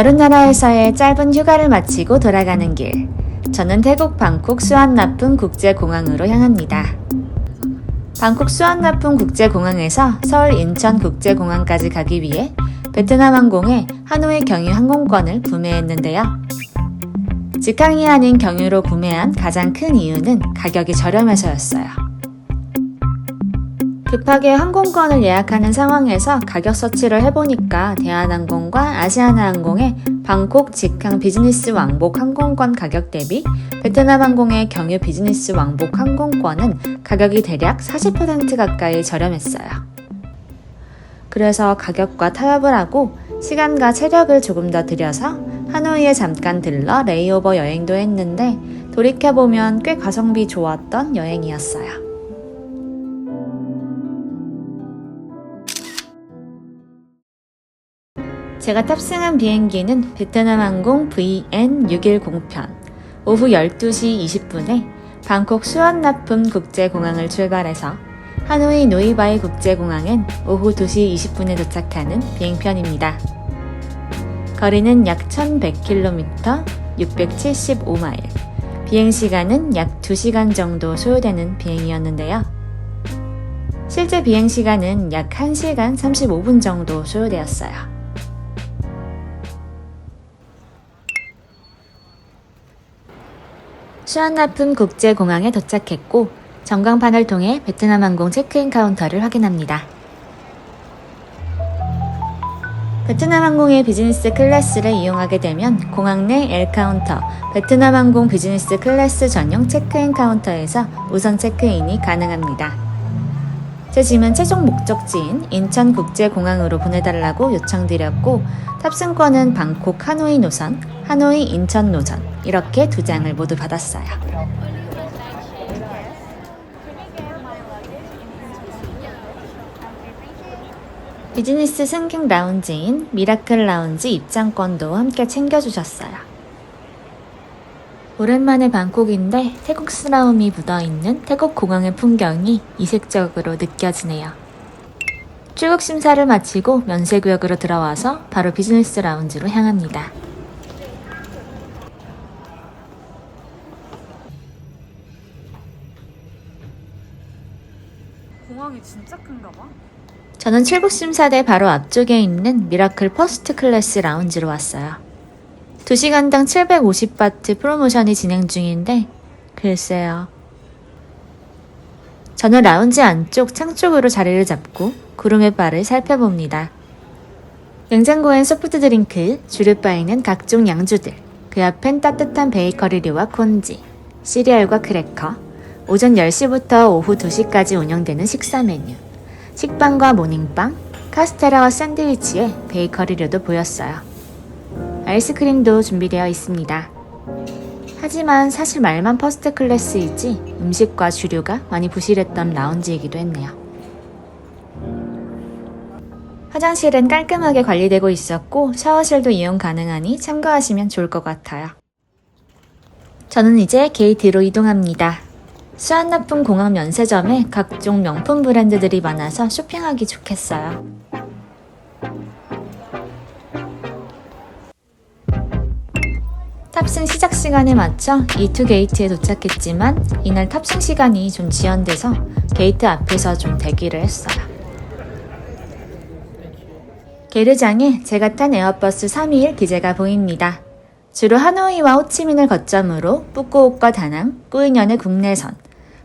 다른 나라에서의 짧은 휴가를 마치고 돌아가는 길. 저는 태국 방콕 수완나푼 국제공항으로 향합니다. 방콕 수완나푼 국제공항에서 서울 인천 국제공항까지 가기 위해 베트남 항공의 하노이 경유 항공권을 구매했는데요. 직항이 아닌 경유로 구매한 가장 큰 이유는 가격이 저렴해서였어요. 급하게 항공권을 예약하는 상황에서 가격 서치를 해보니까 대한항공과 아시아나항공의 방콕 직항 비즈니스 왕복 항공권 가격 대비 베트남 항공의 경유 비즈니스 왕복 항공권은 가격이 대략 40% 가까이 저렴했어요. 그래서 가격과 타협을 하고 시간과 체력을 조금 더 들여서 하노이에 잠깐 들러 레이오버 여행도 했는데 돌이켜보면 꽤 가성비 좋았던 여행이었어요. 제가 탑승한 비행기는 베트남항공 VN610편 오후 12시 20분에 방콕 수완나푼 국제공항을 출발해서 하노이 노이바이 국제공항엔 오후 2시 20분에 도착하는 비행편입니다. 거리는 약 1100km, 675마일, 비행시간은 약 2시간 정도 소요되는 비행이었는데요. 실제 비행시간은 약 1시간 35분 정도 소요되었어요. 수완나푼 국제공항에 도착했고 전광판을 통해 베트남항공 체크인 카운터를 확인합니다. 베트남항공의 비즈니스 클래스를 이용하게 되면 공항 내 L카운터, 베트남항공 비즈니스 클래스 전용 체크인 카운터에서 우선 체크인이 가능합니다. 제 짐은 최종 목적지인 인천국제공항으로 보내달라고 요청드렸고 탑승권은 방콕 하노이 노선, 하노이 인천 노선 이렇게 2장을 모두 받았어요. 비즈니스 승객 라운지인 미라클 라운지 입장권도 함께 챙겨주셨어요. 오랜만에 방콕인데 태국스러움이 묻어있는 태국 공항의 풍경이 이색적으로 느껴지네요. 출국 심사를 마치고 면세구역으로 들어와서 바로 비즈니스 라운지로 향합니다. 공항이 진짜 큰가 봐. 저는 출국 심사대 바로 앞쪽에 있는 미라클 퍼스트 클래스 라운지로 왔어요. 2시간당 750바트 프로모션이 진행 중인데 글쎄요. 저는 라운지 안쪽 창 쪽으로 자리를 잡고 구름의 바를 살펴봅니다. 냉장고엔 소프트 드링크, 주류바에는 각종 양주들, 그 앞엔 따뜻한 베이커리류와 콘지, 시리얼과 크래커, 오전 10시부터 오후 2시까지 운영되는 식사 메뉴, 식빵과 모닝빵, 카스테라와 샌드위치에 베이커리류도 보였어요. 아이스크림도 준비되어 있습니다. 하지만 사실 말만 퍼스트 클래스이지 음식과 주류가 많이 부실했던 라운지이기도 했네요. 화장실은 깔끔하게 관리되고 있었고 샤워실도 이용 가능하니 참고하시면 좋을 것 같아요. 저는 이제 게이트로 이동합니다. 수완나푼 공항 면세점에 각종 명품 브랜드들이 많아서 쇼핑하기 좋겠어요. 탑승 시작 시간에 맞춰 E2 게이트에 도착했지만 이날 탑승 시간이 좀 지연돼서 게이트 앞에서 좀 대기를 했어요. 게르장에 제가 탄 에어버스 321 기재가 보입니다. 주로 하노이와 호치민을 거점으로 뿌꾸옥과 다낭, 꾸이년의 국내선,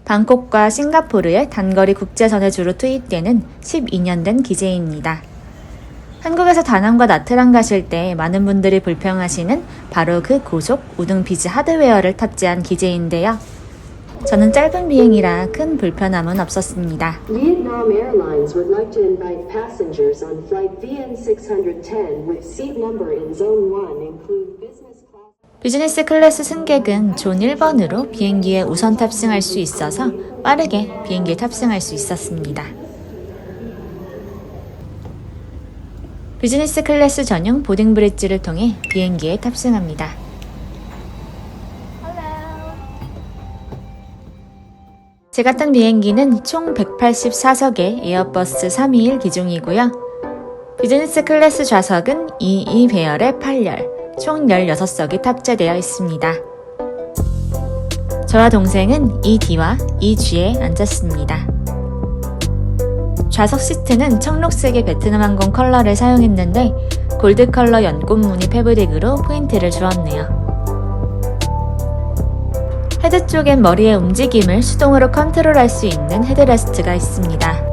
방콕과 싱가포르의 단거리 국제선에 주로 투입되는 12년 된 기재입니다. 한국에서 다낭과 나트랑 가실 때 많은 분들이 불평하시는 바로 그 고속 우등피즈 하드웨어를 탑재한 기재인데요. 저는 짧은 비행이라 큰 불편함은 없었습니다. Vietnam Airlines would like to invite passengers on flight VN610 with seat number in Zone 1 include business class. 비즈니스 클래스 승객은 존 1번으로 비행기에 우선 탑승할 수 있어서 빠르게 비행기에 탑승할 수 있었습니다. 비즈니스 클래스 전용 보딩 브릿지를 통해 비행기에 탑승합니다. 제가 탄 비행기는 총 184석의 에어버스 321 기종이고요. 비즈니스 클래스 좌석은 22 배열의 8열, 총 16석이 탑재되어 있습니다. 저와 동생은 이 D와 이 G에 앉았습니다. 좌석 시트는 청록색의 베트남 항공 컬러를 사용했는데 골드 컬러 연꽃 무늬 패브릭으로 포인트를 주었네요. 헤드 쪽엔 머리의 움직임을 수동으로 컨트롤할 수 있는 헤드레스트가 있습니다.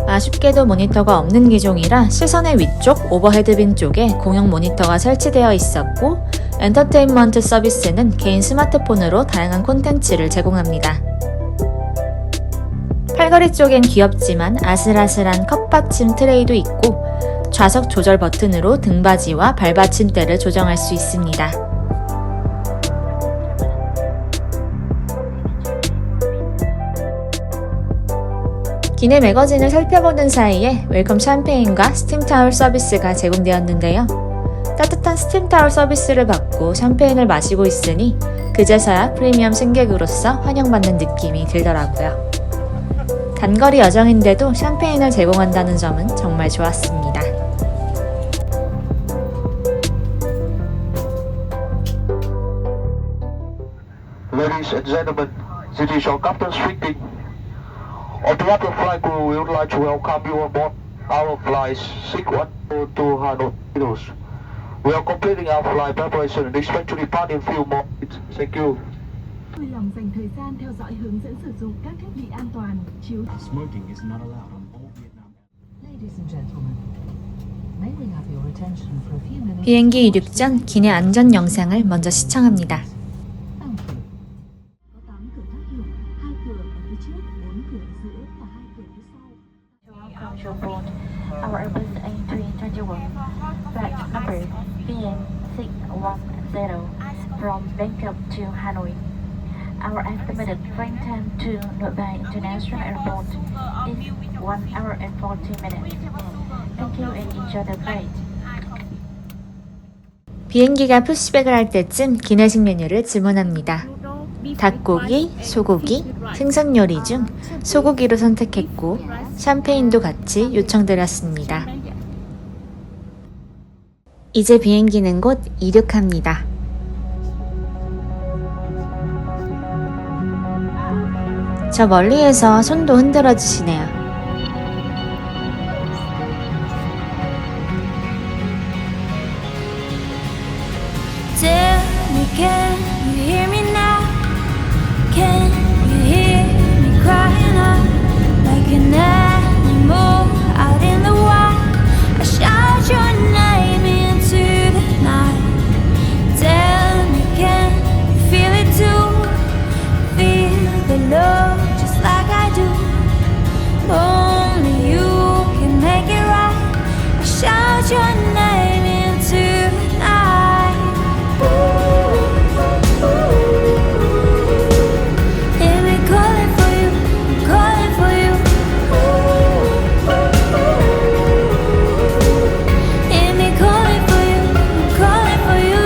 아쉽게도 모니터가 없는 기종이라 시선의 위쪽 오버헤드빈 쪽에 공용 모니터가 설치되어 있었고 엔터테인먼트 서비스는 개인 스마트폰으로 다양한 콘텐츠를 제공합니다. 팔걸이 쪽엔 귀엽지만 아슬아슬한 컵 받침 트레이도 있고 좌석 조절 버튼으로 등받이와 발받침대를 조정할 수 있습니다. 기내 매거진을 살펴보는 사이에 웰컴 샴페인과 스팀 타월 서비스가 제공되었는데요. 따뜻한 스팀 타월 서비스를 받고 샴페인을 마시고 있으니 그제서야 프리미엄 승객으로서 환영받는 느낌이 들더라고요. 단거리 여정인데도 샴페인을 제공한다는 점은 정말 좋았습니다. Ladies and gentlemen, this is your captain speaking. On behalf of flight crew, we would like to welcome you aboard our flight 612 to Hanoi. We are completing our flight preparation and expect to depart in few more minutes. Thank you. Vui lòng dành thời gian theo dõi hướng dẫn sử dụng các thiết bị an toàn, chiếu. Smoking is not allowed on all Vietnam. Ladies and gentlemen, may we have your attention for a few minutes? 비행기 이륙 전 기내 안전 영상을 먼저 시청합니다. Thank you. Có 8 cửa thoát hiểm, 2 cửa ở phía trước, 4 cửa ở giữa và 2 cửa phía sau. Welcome to board our Airbus A321, flight number VN610 from Bangkok to Hanoi. Our estimated flight time to Nội Bài International Airport is 1 hour and 40 minutes. Thank you and enjoy the flight. 비행기가 푸시백을 할 때쯤 기내식 메뉴를 주문합니다. 닭고기, 소고기, 생선 요리 중 소고기로 선택했고 샴페인도 같이 요청드렸습니다. 이제 비행기는 곧 이륙합니다. 저 멀리에서 손도 흔들어 주시네요. Tell me, can you hear me now? Can you hear me crying out like an animal out in the wild? I shout your name into the night. Tell me, can you feel it too? Feel the love just like I do. Only you can make it right. I shout your name into the night. Hear me calling for you, calling for you. Hear me calling for you, calling for you.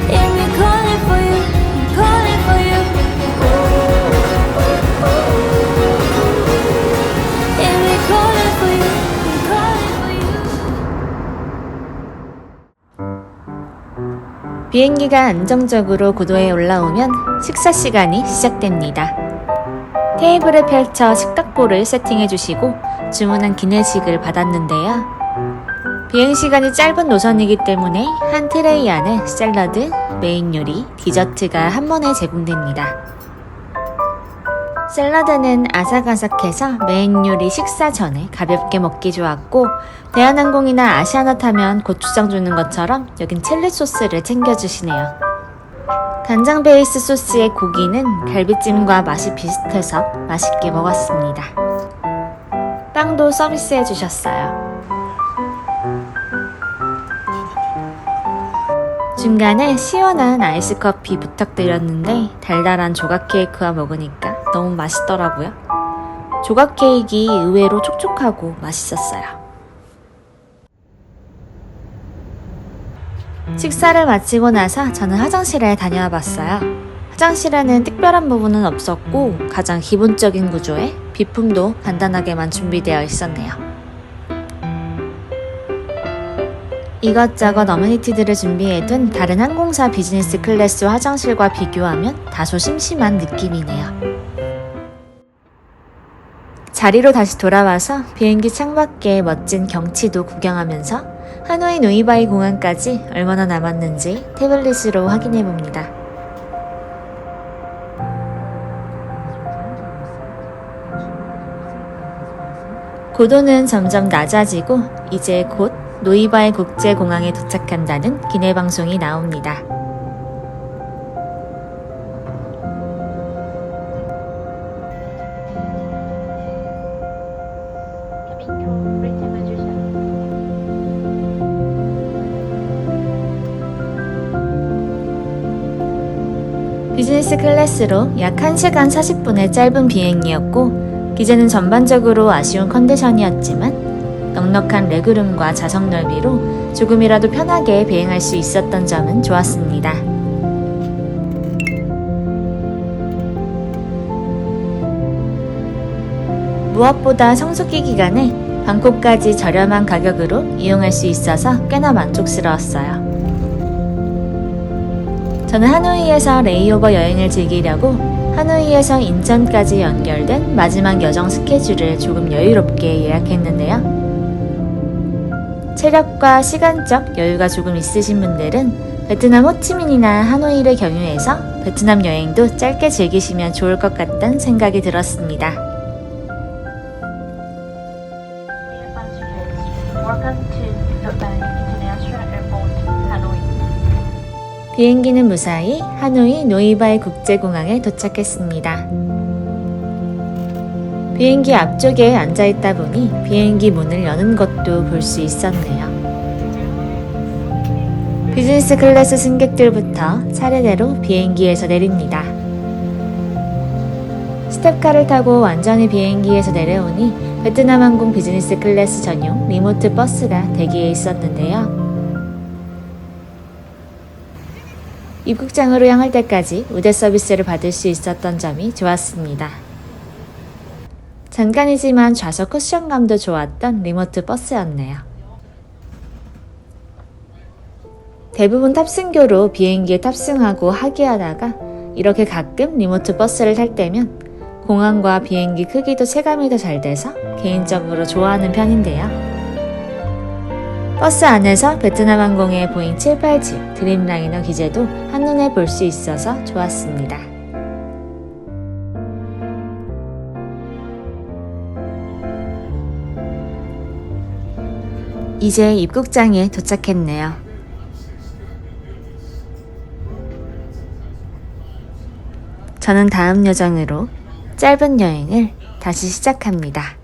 Hear me calling for you, calling for you. Hear me calling for you, calling for you. 비행기가 안정적으로 고도에 올라오면 식사 시간이 시작됩니다. 테이블을 펼쳐 식탁보를 세팅해 주시고 주문한 기내식을 받았는데요. 비행 시간이 짧은 노선이기 때문에 한 트레이 안에 샐러드, 메인 요리, 디저트가 한 번에 제공됩니다. 샐러드는 아삭아삭해서 메인 요리 식사 전에 가볍게 먹기 좋았고 대한항공이나 아시아나 타면 고추장 주는 것처럼 여긴 칠리 소스를 챙겨주시네요. 간장 베이스 소스의 고기는 갈비찜과 맛이 비슷해서 맛있게 먹었습니다. 빵도 서비스해 주셨어요. 중간에 시원한 아이스 커피 부탁드렸는데 달달한 조각 케이크와 먹으니까 너무 맛있더라고요. 조각 케이크 의외로 촉촉하고 맛있었어요. 식사를 마치고 나서 저는 화장실에 다녀와 봤어요. 화장실에는 특별한 부분은 없었고 가장 기본적인 구조의 비품도 간단하게만 준비되어 있었네요. 이것저것 어메니티들을 준비해둔 다른 항공사 비즈니스 클래스 화장실과 비교하면 다소 심심한 느낌이네요. 자리로 다시 돌아와서 비행기 창밖의 멋진 경치도 구경하면서 하노이 노이바이 공항까지 얼마나 남았는지 태블릿으로 확인해봅니다. 고도는 점점 낮아지고 이제 곧 노이바이 국제공항에 도착한다는 기내방송이 나옵니다. 비즈니스 클래스로 약 1시간 40분의 짧은 비행이었고 기제는 전반적으로 아쉬운 컨디션이었지만 넉넉한 레그룸과 좌석 넓이로 조금이라도 편하게 비행할 수 있었던 점은 좋았습니다. 무엇보다 성수기 기간에 방콕까지 저렴한 가격으로 이용할 수 있어서 꽤나 만족스러웠어요. 저는 하노이에서 레이오버 여행을 즐기려고 하노이에서 인천까지 연결된 마지막 여정 스케줄을 조금 여유롭게 예약했는데요. 체력과 시간적 여유가 조금 있으신 분들은 베트남 호치민이나 하노이를 경유해서 베트남 여행도 짧게 즐기시면 좋을 것 같다는 생각이 들었습니다. Dear passengers, welcome to Nội Bài International Airport, Hanoi. 비행기는 무사히 하노이 노이바이 국제공항에 도착했습니다. 비행기 앞쪽에 앉아있다 보니 비행기 문을 여는 것도 볼 수 있었네요. 비즈니스 클래스 승객들부터 차례대로 비행기에서 내립니다. 스텝카를 타고 완전히 비행기에서 내려오니 베트남 항공 비즈니스 클래스 전용 리모트 버스가 대기해 있었는데요. 입국장으로 향할 때까지 우대 서비스를 받을 수 있었던 점이 좋았습니다. 잠깐이지만 좌석 쿠션감도 좋았던 리모트 버스였네요. 대부분 탑승교로 비행기에 탑승하고 하기하다가 이렇게 가끔 리모트 버스를 탈 때면 공항과 비행기 크기도 체감이 더 잘 돼서 개인적으로 좋아하는 편인데요. 버스 안에서 베트남 항공의 보잉 787 드림라이너 기제도 한눈에 볼 수 있어서 좋았습니다. 이제 입국장에 도착했네요. 저는 다음 여정으로 짧은 여행을 다시 시작합니다.